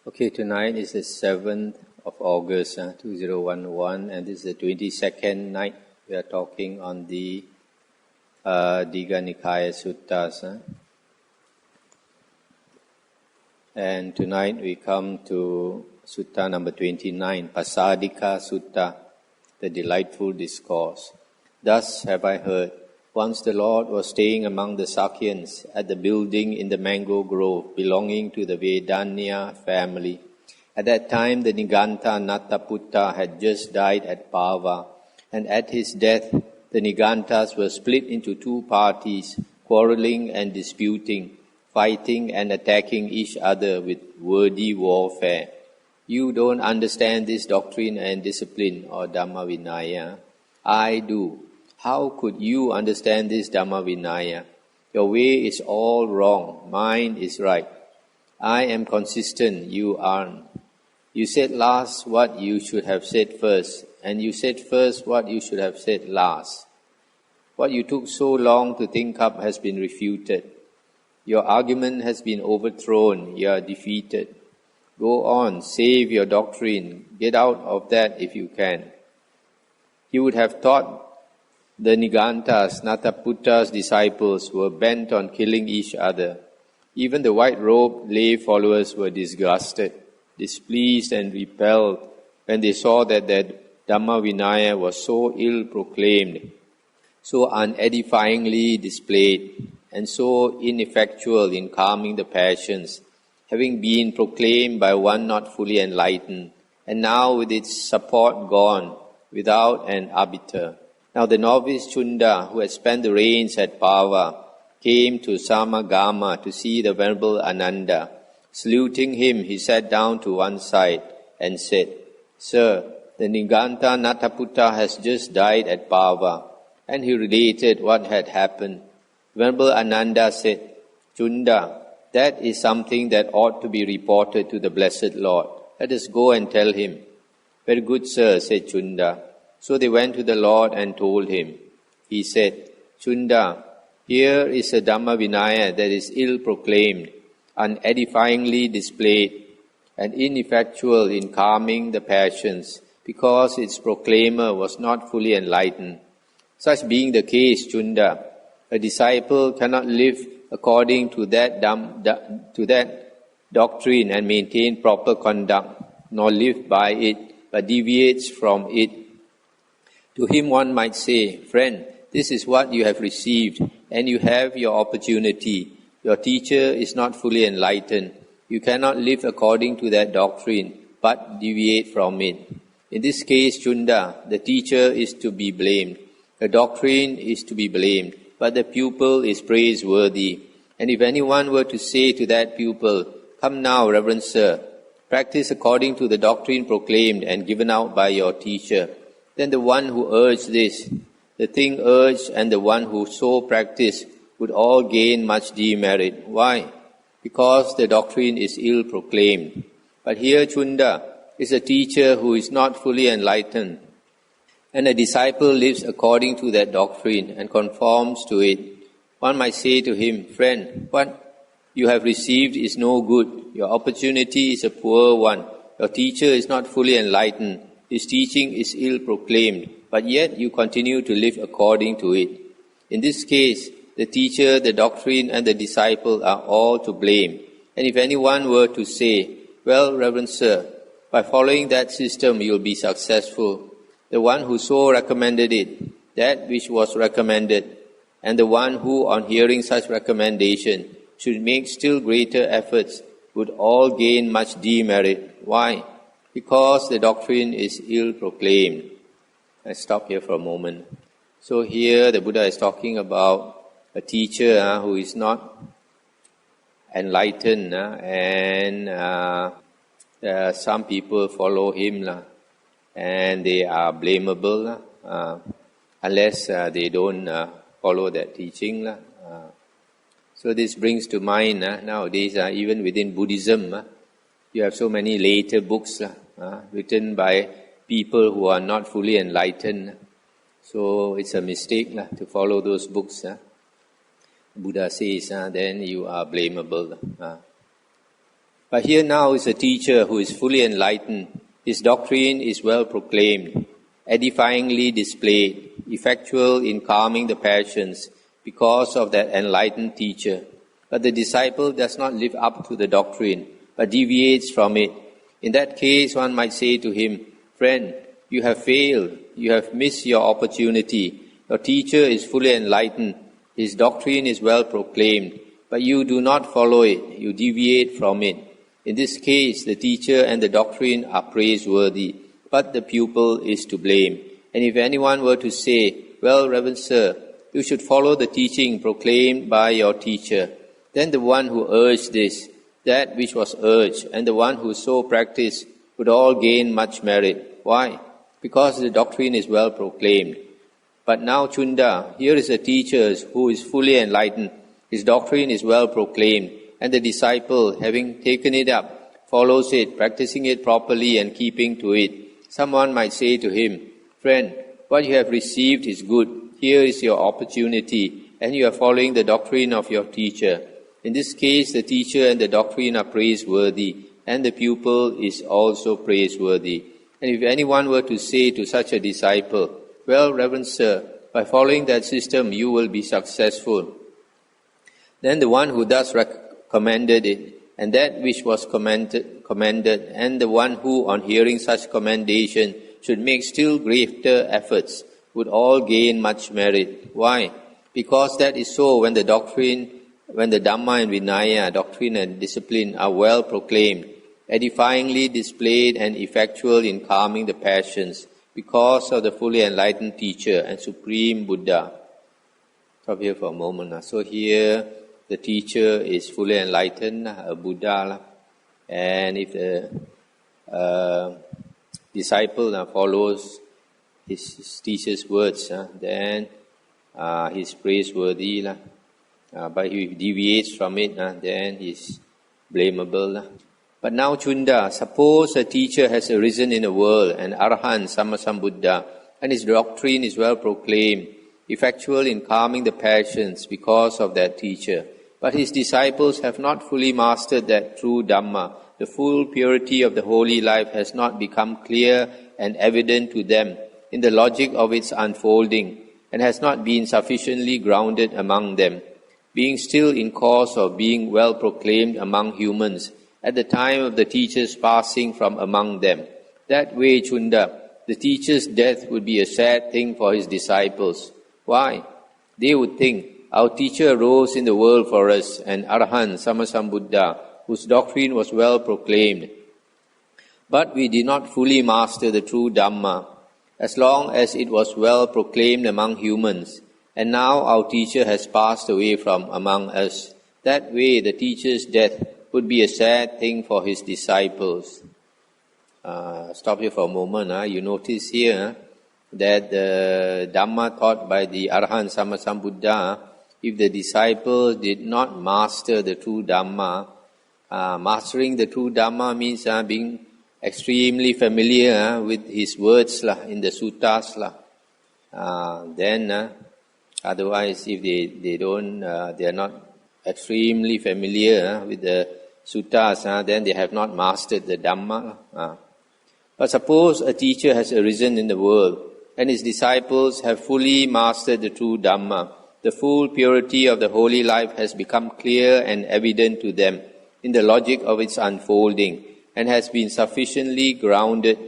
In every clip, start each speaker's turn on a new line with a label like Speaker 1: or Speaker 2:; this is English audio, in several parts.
Speaker 1: Okay, tonight is the 7th of August, 2011, and this is the 22nd night we are talking on the Digha Nikaya Suttas. And tonight we come to Sutta number 29, Pasadika Sutta, the delightful discourse. Thus have I heard, once the Lord was staying among the Sakyans at the building in the mango grove belonging to the Vedanya family. At that time, the Niganta Nattaputta had just died at Pava, and at his death, the Nigantas were split into two parties, quarreling and disputing, fighting and attacking each other with wordy warfare. You don't understand this doctrine and discipline, or Dhamma Vinaya. I do. How could you understand this Dhamma Vinaya? Your way is all wrong. Mine is right. I am consistent. You aren't. You said last what you should have said first, and you said first what you should have said last. What you took so long to think up has been refuted. Your argument has been overthrown. You are defeated. Go on, save your doctrine. Get out of that if you can. You would have thought the Nigantas, Nattaputta's disciples, were bent on killing each other. Even the white-robed lay followers were disgusted, displeased and repelled when they saw that their Dhamma Vinaya was so ill-proclaimed, so unedifyingly displayed, and so ineffectual in calming the passions, having been proclaimed by one not fully enlightened, and now with its support gone, without an arbiter. Now the novice Chunda, who had spent the rains at Pava, came to Samagama to see the Venerable Ananda. Saluting him, he sat down to one side and said, Sir, the Niganta Nattaputta has just died at Pava. And he related what had happened. Venerable Ananda said, Chunda, that is something that ought to be reported to the Blessed Lord. Let us go and tell him. Very good, sir, said Chunda. So they went to the Lord and told him. He said, Chunda, here is a Dhamma Vinaya that is ill-proclaimed, unedifyingly displayed, and ineffectual in calming the passions, because its proclaimer was not fully enlightened. Such being the case, Chunda, a disciple cannot live according to that doctrine and maintain proper conduct, nor live by it, but deviates from it. To him one might say, Friend, this is what you have received, and you have your opportunity. Your teacher is not fully enlightened. You cannot live according to that doctrine, but deviate from it. In this case, Chunda, the teacher is to be blamed. The doctrine is to be blamed, but the pupil is praiseworthy. And if anyone were to say to that pupil, Come now, Reverend Sir, practice according to the doctrine proclaimed and given out by your teacher, then the one who urged this, the thing urged, and the one who so practiced would all gain much demerit. Why? Because the doctrine is ill-proclaimed. But here Chunda is a teacher who is not fully enlightened, and a disciple lives according to that doctrine and conforms to it. One might say to him, Friend, what you have received is no good. Your opportunity is a poor one. Your teacher is not fully enlightened. His teaching is ill-proclaimed, but yet you continue to live according to it. In this case, the teacher, the doctrine, and the disciple are all to blame. And if anyone were to say, Well, Reverend Sir, by following that system you will be successful, the one who so recommended it, that which was recommended, and the one who, on hearing such recommendation, should make still greater efforts, would all gain much demerit. Why? Because the doctrine is ill-proclaimed. I stop here for a moment. So here the Buddha is talking about a teacher who is not enlightened, and some people follow him, and they are blamable unless they don't follow that teaching. So this brings to mind nowadays, even within Buddhism, you have so many later books written by people who are not fully enlightened. So it's a mistake to follow those books. Buddha says, then you are blamable. But here now is a teacher who is fully enlightened. His doctrine is well proclaimed, edifyingly displayed, effectual in calming the passions because of that enlightened teacher. But the disciple does not live up to the doctrine, but deviates from it. In that case, one might say to him, "Friend, you have failed. You have missed your opportunity. Your teacher is fully enlightened. His doctrine is well proclaimed, but you do not follow it. You deviate from it. In this case, the teacher and the doctrine are praiseworthy, but the pupil is to blame. And if anyone were to say, 'Well, Reverend Sir, you should follow the teaching proclaimed by your teacher,' then the one who urged this, that which was urged, and the one who so practiced would all gain much merit. Why? Because the doctrine is well proclaimed. But now, Chunda, here is a teacher who is fully enlightened. His doctrine is well proclaimed, and the disciple, having taken it up, follows it, practicing it properly and keeping to it. Someone might say to him, 'Friend, what you have received is good. Here is your opportunity, and you are following the doctrine of your teacher.' In this case, the teacher and the doctrine are praiseworthy, and the pupil is also praiseworthy. And if anyone were to say to such a disciple, 'Well, Reverend Sir, by following that system you will be successful,' then the one who thus recommended it, and that which was commended, and the one who, on hearing such commendation, should make still greater efforts, would all gain much merit. Why? Because that is so when the Dhamma and Vinaya, doctrine and discipline, are well proclaimed, edifyingly displayed and effectual in calming the passions, because of the fully enlightened teacher and supreme Buddha." Stop here for a moment. So here the teacher is fully enlightened, a Buddha, and if the disciple follows his teacher's words, then he's praiseworthy. But if he deviates from it, then he's blamable. But now, Chunda, suppose a teacher has arisen in the world, an Arahant Sammasambuddha, and his doctrine is well proclaimed, effectual in calming the passions because of that teacher. But his disciples have not fully mastered that true Dhamma. The full purity of the holy life has not become clear and evident to them in the logic of its unfolding, and has not been sufficiently grounded among them, being still in course of being well proclaimed among humans at the time of the teacher's passing from among them. That way, Chunda, the teacher's death would be a sad thing for his disciples. Why? They would think, "Our teacher arose in the world for us, an Arahant Sammasambuddha, whose doctrine was well proclaimed. But we did not fully master the true Dhamma, as long as it was well proclaimed among humans, and now our teacher has passed away from among us. That way, the teacher's death would be a sad thing for his disciples." Stop here for a moment. You notice here that the Dhamma taught by the Arahant Sammasambuddha, if the disciples did not master the true Dhamma, mastering the true Dhamma means being extremely familiar with his words in the suttas. Then, otherwise, if they are not extremely familiar with the suttas, then they have not mastered the Dhamma. But suppose a teacher has arisen in the world, and his disciples have fully mastered the true Dhamma. The full purity of the holy life has become clear and evident to them in the logic of its unfolding, and has been sufficiently grounded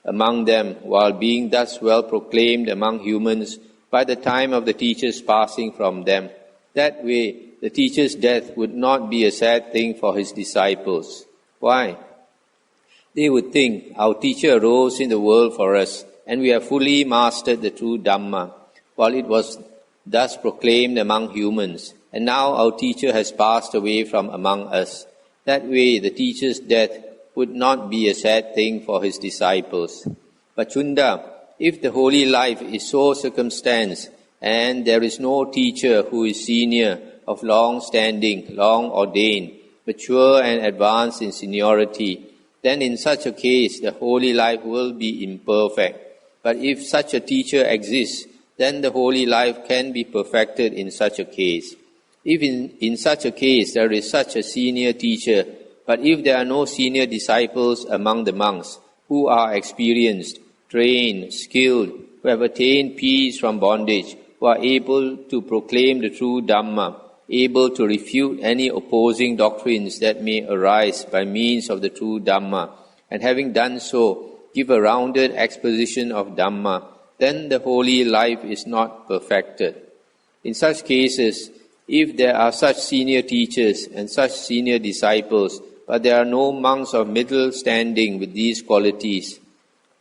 Speaker 1: among them, while being thus well proclaimed among humans by the time of the teacher's passing from them. That way, the teacher's death would not be a sad thing for his disciples. Why? They would think, "Our teacher arose in the world for us, and we have fully mastered the true Dhamma, while it was thus proclaimed among humans, and now our teacher has passed away from among us." That way, the teacher's death would not be a sad thing for his disciples. But Chunda, if the holy life is so circumstanced, and there is no teacher who is senior, of long standing, long ordained, mature and advanced in seniority, then in such a case the holy life will be imperfect. But if such a teacher exists, then the holy life can be perfected in such a case. If in such a case there is such a senior teacher But if there are no senior disciples among the monks who are experienced, trained, skilled, who have attained peace from bondage, who are able to proclaim the true Dhamma, able to refute any opposing doctrines that may arise by means of the true Dhamma, and having done so, give a rounded exposition of Dhamma, then the holy life is not perfected. In such cases, if there are such senior teachers and such senior disciples, but there are no monks of middle standing with these qualities,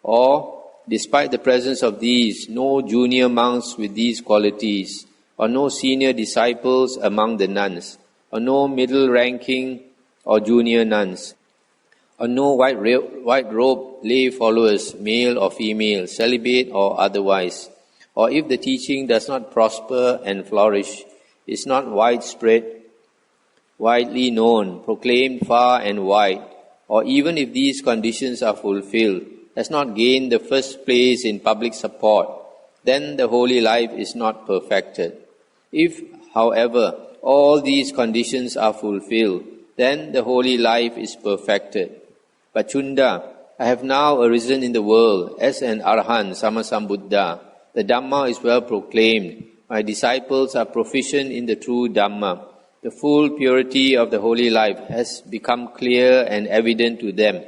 Speaker 1: or, despite the presence of these, no junior monks with these qualities, or no senior disciples among the nuns, or no middle-ranking or junior nuns, or no white-robed lay followers, male or female, celibate or otherwise, or if the teaching does not prosper and flourish, is not widespread, widely known, proclaimed far and wide, or even if these conditions are fulfilled, has not gained the first place in public support, then the holy life is not perfected. If, however, all these conditions are fulfilled, then the holy life is perfected. But Chunda, I have now arisen in the world as an Arahant Sammasambuddha. The Dhamma is well proclaimed. My disciples are proficient in the true Dhamma. The full purity of the holy life has become clear and evident to them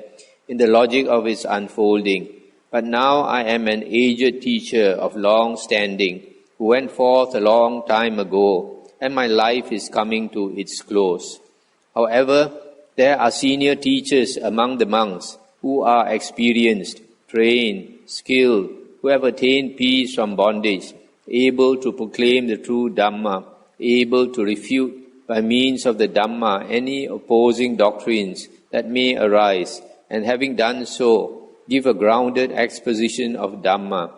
Speaker 1: in the logic of its unfolding. But now I am an aged teacher of long standing, who went forth a long time ago, and my life is coming to its close. However, there are senior teachers among the monks who are experienced, trained, skilled, who have attained peace from bondage, able to proclaim the true Dhamma, able to refute by means of the Dhamma any opposing doctrines that may arise, and having done so, give a grounded exposition of Dhamma.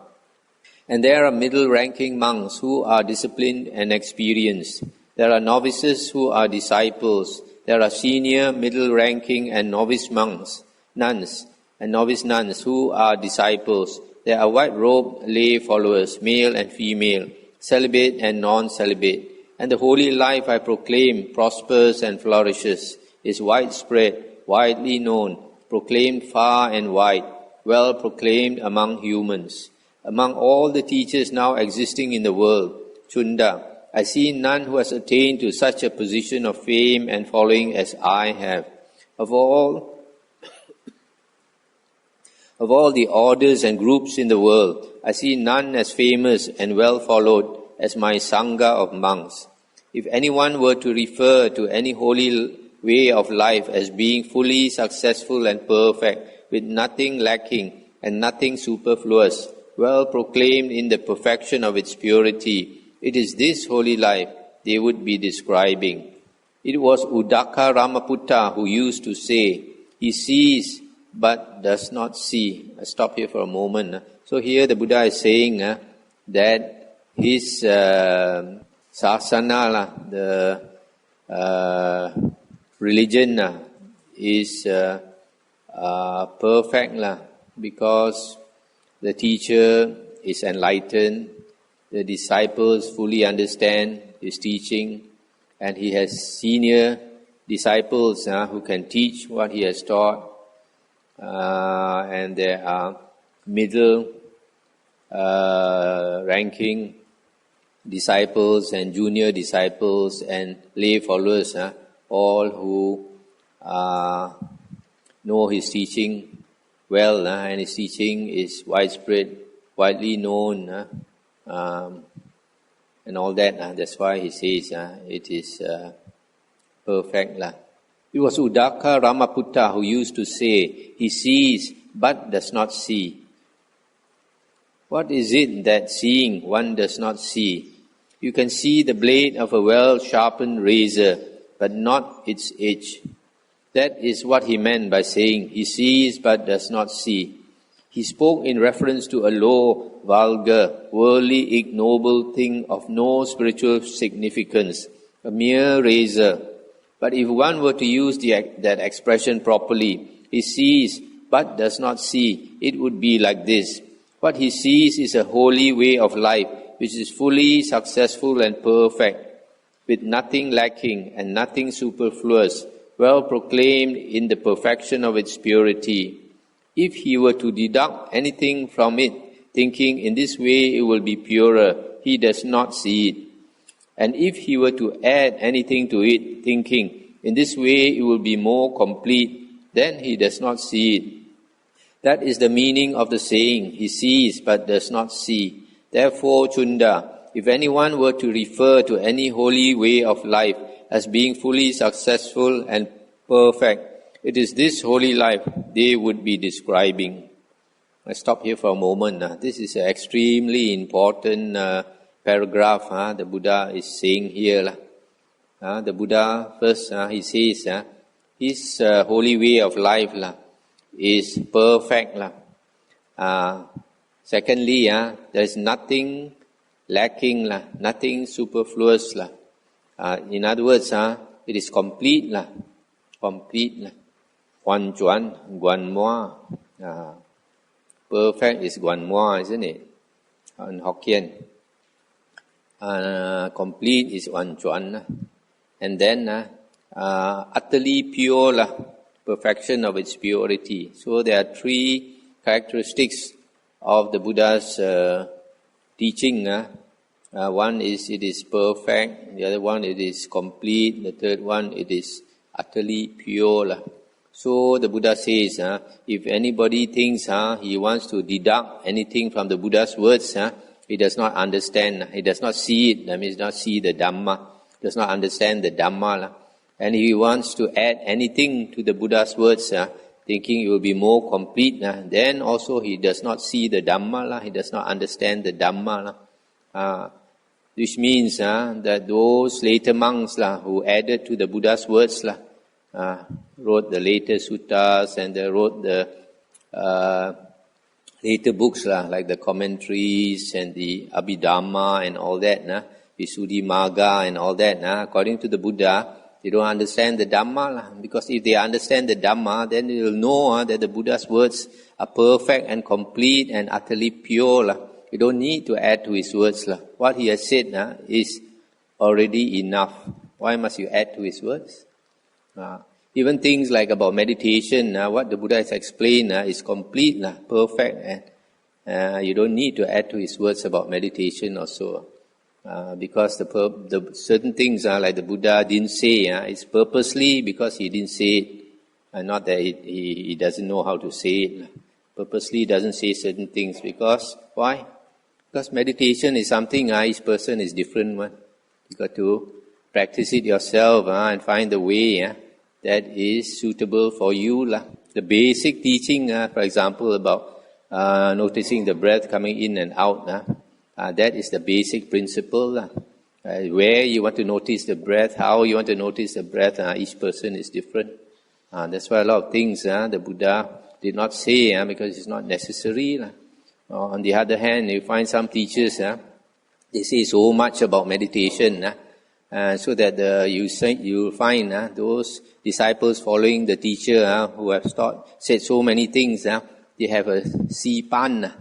Speaker 1: And there are middle-ranking monks who are disciplined and experienced. There are novices who are disciples. There are senior, middle-ranking and novice monks, nuns, and novice nuns who are disciples. There are white-robed lay followers, male and female, celibate and non-celibate. And the holy life I proclaim prospers and flourishes, is widespread, widely known, proclaimed far and wide, well proclaimed among humans. Among all the teachers now existing in the world, Chunda, I see none who has attained to such a position of fame and following as I have. Of all the orders and groups in the world, I see none as famous and well followed as my Sangha of monks. If anyone were to refer to any holy way of life as being fully successful and perfect, with nothing lacking and nothing superfluous, well proclaimed in the perfection of its purity, it is this holy life they would be describing. It was Uddaka Ramaputta who used to say, he sees but does not see. I stop here for a moment. So here the Buddha is saying that his sasana, the religion is perfect because the teacher is enlightened, the disciples fully understand his teaching, and he has senior disciples who can teach what he has taught, and there are middle ranking disciples and junior disciples and lay followers, all who know his teaching well, and his teaching is widespread, widely known, and all that. That's why he says it is perfect. It was Uddaka Ramaputta who used to say, he sees but does not see. What is it that seeing one does not see? You can see the blade of a well-sharpened razor, but not its edge. That is what he meant by saying, he sees but does not see. He spoke in reference to a low, vulgar, worldly, ignoble thing of no spiritual significance, a mere razor. But if one were to use that expression properly, he sees but does not see, it would be like this. What he sees is a holy way of life, which is fully successful and perfect, with nothing lacking and nothing superfluous, well proclaimed in the perfection of its purity. If he were to deduct anything from it, thinking in this way it will be purer, he does not see it. And if he were to add anything to it, thinking in this way it will be more complete, then he does not see it. That is the meaning of the saying, he sees but does not see. Therefore, Chunda, if anyone were to refer to any holy way of life as being fully successful and perfect, it is this holy life they would be describing. I stop here for a moment. This is an extremely important paragraph the Buddha is saying here. The Buddha first, he says, his holy way of life is perfect. Secondly, there is nothing lacking, nothing superfluous. In other words, it is complete. Complete. Hoàn chuẩn, hoàn moi. Perfect is hoàn moi, isn't it? In Hokkien. Complete is hoàn chuẩn. And then utterly pure, perfection of its purity. So there are three characteristics of the Buddha's teaching. One is it is perfect, the other one it is complete, the third one it is utterly pure. So the Buddha says, if anybody thinks he wants to deduct anything from the Buddha's words, he does not understand, he does not see it, that means not see the Dhamma, does not understand the Dhamma. And if he wants to add anything to the Buddha's words, thinking it will be more complete, then also he does not see the Dhamma, he does not understand the Dhamma. Which means that those later monks who added to the Buddha's words, wrote the later suttas and they wrote the later books like the commentaries and the Abhidhamma and all that, Visuddhimagga and all that, according to the Buddha, they don't understand the Dhamma, because if they understand the Dhamma, then they will know that the Buddha's words are perfect and complete and utterly pure. You don't need to add to his words. What he has said is already enough. Why must you add to his words? Even things like about meditation, what the Buddha has explained is complete, perfect. You don't need to add to his words about meditation also. Because the certain things like the Buddha didn't say, it's purposely because he didn't say it, and not that he doesn't know how to say it. Purposely doesn't say certain things because, why? Because meditation is something, each person is different. You got to practice it yourself and find the way that is suitable for you. The basic teaching, for example, about noticing the breath coming in and out, that is the basic principle. Where you want to notice the breath, how you want to notice the breath, each person is different. That's why a lot of things the Buddha did not say because it's not necessary. On the other hand, you find some teachers, they say so much about meditation, so that you find those disciples following the teacher who have said so many things, they have a Seipan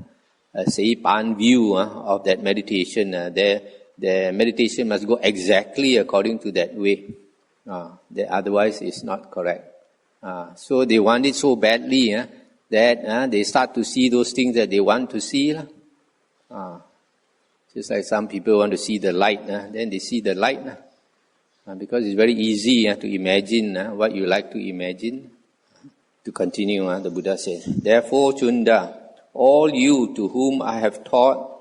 Speaker 1: view of that meditation. Their meditation must go exactly according to that way. Otherwise, it's not correct. So they want it so badly that they start to see those things that they want to see. Just like some people want to see the light, then they see the light. Because it's very easy to imagine what you like to imagine. To continue, the Buddha says, therefore, Chunda, all you to whom I have taught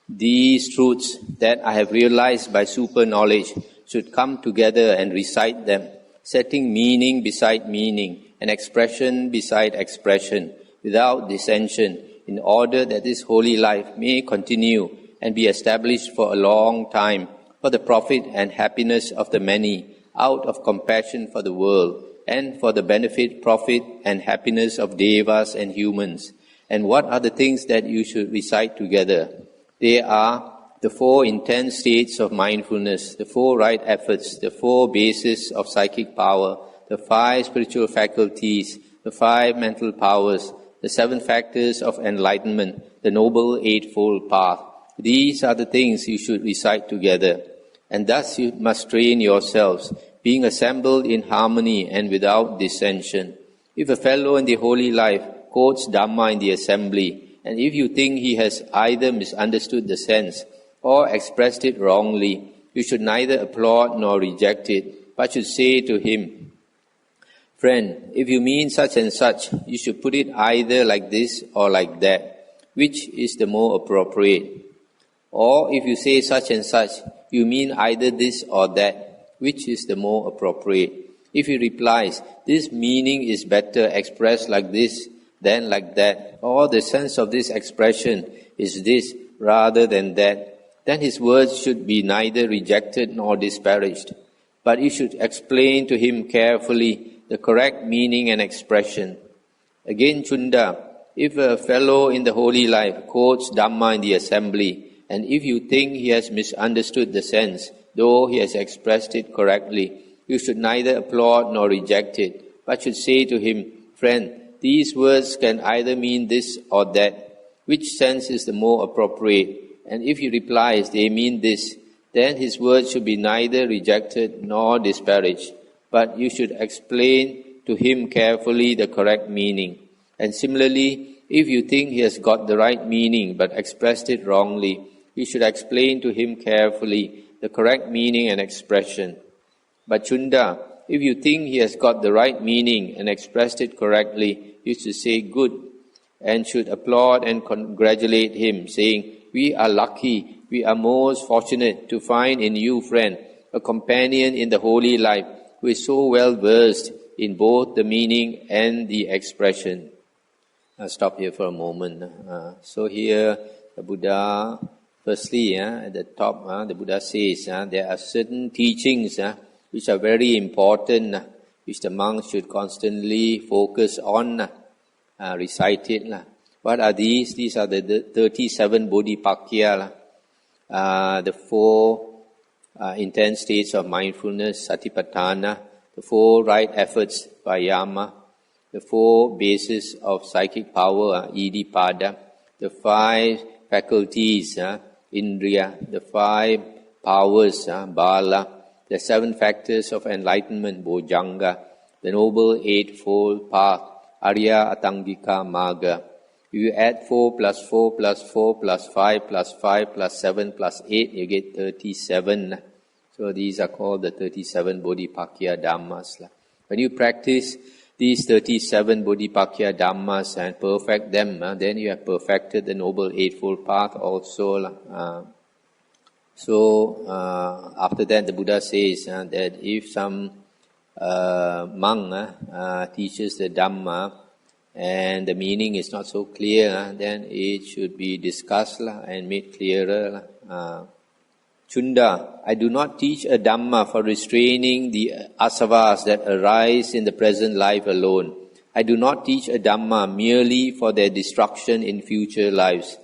Speaker 1: these truths that I have realized by super knowledge should come together and recite them, setting meaning beside meaning and expression beside expression, without dissension, in order that this holy life may continue and be established for a long time, for the profit and happiness of the many, out of compassion for the world, and for the benefit, profit, and happiness of devas and humans. And what are the things that you should recite together? They are the 4 intense states of mindfulness, the 4 right efforts, the 4 bases of psychic power, the 5 spiritual faculties, the 5 mental powers, the 7 factors of enlightenment, the Noble Eightfold Path. These are the things you should recite together. And thus you must train yourselves, being assembled in harmony and without dissension. If a fellow in the holy life quotes Dhamma in the assembly, and if you think he has either misunderstood the sense or expressed it wrongly, you should neither applaud nor reject it, but should say to him, "Friend, if you mean such and such, you should put it either like this or like that, which is the more appropriate. Or if you say such and such, you mean either this or that, which is the more appropriate." If he replies, "This meaning is better expressed like this than like that," or "the sense of this expression is this rather than that," then his words should be neither rejected nor disparaged, but you should explain to him carefully the correct meaning and expression. Again, Chunda, if a fellow in the holy life quotes Dhamma in the assembly, and if you think he has misunderstood the sense, though he has expressed it correctly, you should neither applaud nor reject it, but should say to him, "Friend, these words can either mean this or that. Which sense is the more appropriate?" And if he replies, "They mean this," then his words should be neither rejected nor disparaged, but you should explain to him carefully the correct meaning. And similarly, if you think he has got the right meaning but expressed it wrongly, you should explain to him carefully the correct meaning and expression. But Chunda, if you think he has got the right meaning and expressed it correctly, you should say good, and should applaud and congratulate him, saying, "We are lucky, we are most fortunate to find in you, friend, a companion in the holy life who is so well versed in both the meaning and the expression." I'll stop here for a moment. So here the Buddha, firstly, at the top, the Buddha says there are certain teachings which are very important, which the monks should constantly focus on, recite it. What are these? These are the 37 Bodhipakya, the 4 intense states of mindfulness, Satipatthana, the 4 right efforts, Vayama, the 4 bases of psychic power, Iddhipada, the 5 faculties, Indriya, the 5 powers, Bala, the 7 factors of enlightenment, Bojjhanga, the Noble Eightfold Path, Arya Atangika Magga. If you add 4 plus 4 plus 4 plus 5 plus 5 plus 7 plus 8, you get 37. So these are called the 37 Bodhipakya Dhammas. When you practice these 37 Bodhipakya Dhammas and perfect them, then you have perfected the Noble Eightfold Path also. So after that, the Buddha says that if some monk teaches the Dhamma and the meaning is not so clear, then it should be discussed and made clearer. Chunda, I do not teach a Dhamma for restraining the asavas that arise in the present life alone. I do not teach a Dhamma merely for their destruction in future lives,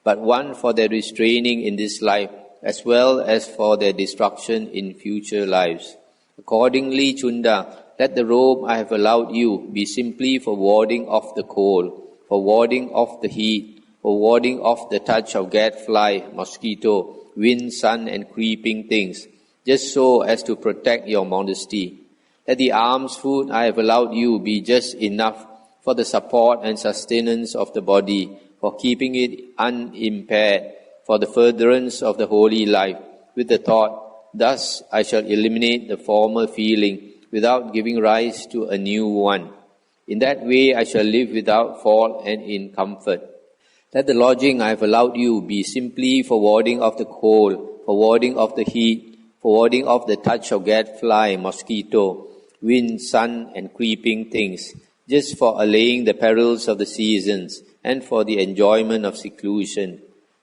Speaker 1: but one for their restraining in this life, as well as for their destruction in future lives. Accordingly, Chunda, let the robe I have allowed you be simply for warding off the cold, for warding off the heat, for warding off the touch of gadfly, mosquito, wind, sun, and creeping things, just so as to protect your modesty. Let the alms food I have allowed you be just enough for the support and sustenance of the body, for keeping it unimpaired, for the furtherance of the holy life, with the thought, thus I shall eliminate the former feeling without giving rise to a new one. In that way I shall live without fault and in comfort. Let the lodging I have allowed you be simply for warding off the cold, for warding off the heat, for warding off the touch of gadfly, mosquito, wind, sun, and creeping things, just for allaying the perils of the seasons and for the enjoyment of seclusion.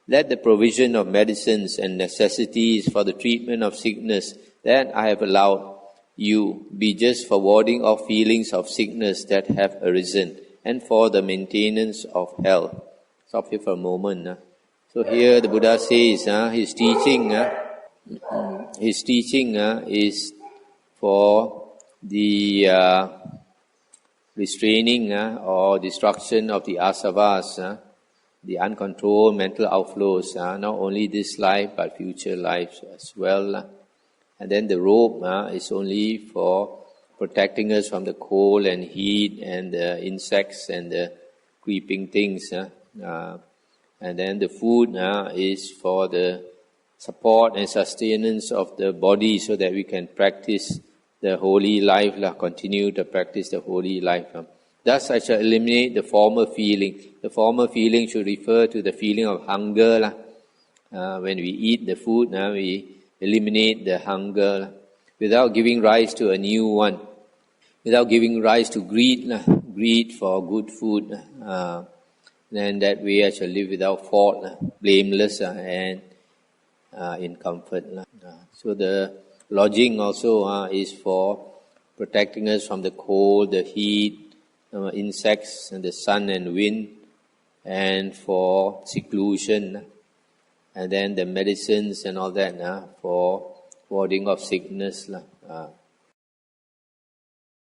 Speaker 1: Let the provision of medicines and necessities for the treatment of sickness that I have allowed you be just for warding off feelings of sickness that have arisen and for the maintenance of health. Stop here for a moment. So here the Buddha says his teaching is for the restraining or destruction of the asavas, the uncontrolled mental outflows, not only this life but future lives as well. And then the robe is only for protecting us from the cold and heat and the insects and the creeping things. And then the food is for the support and sustenance of the body so that we can practice the holy life, continue to practice the holy life. Thus I shall eliminate the former feeling. The former feeling should refer to the feeling of hunger. When we eat the food, we eliminate the hunger without giving rise to a new one, without giving rise to greed for good food. Then that way I shall live without fault, blameless and in comfort. So the lodging also is for protecting us from the cold, the heat, insects and the sun and wind, and for seclusion. And then the medicines and all that for warding off sickness.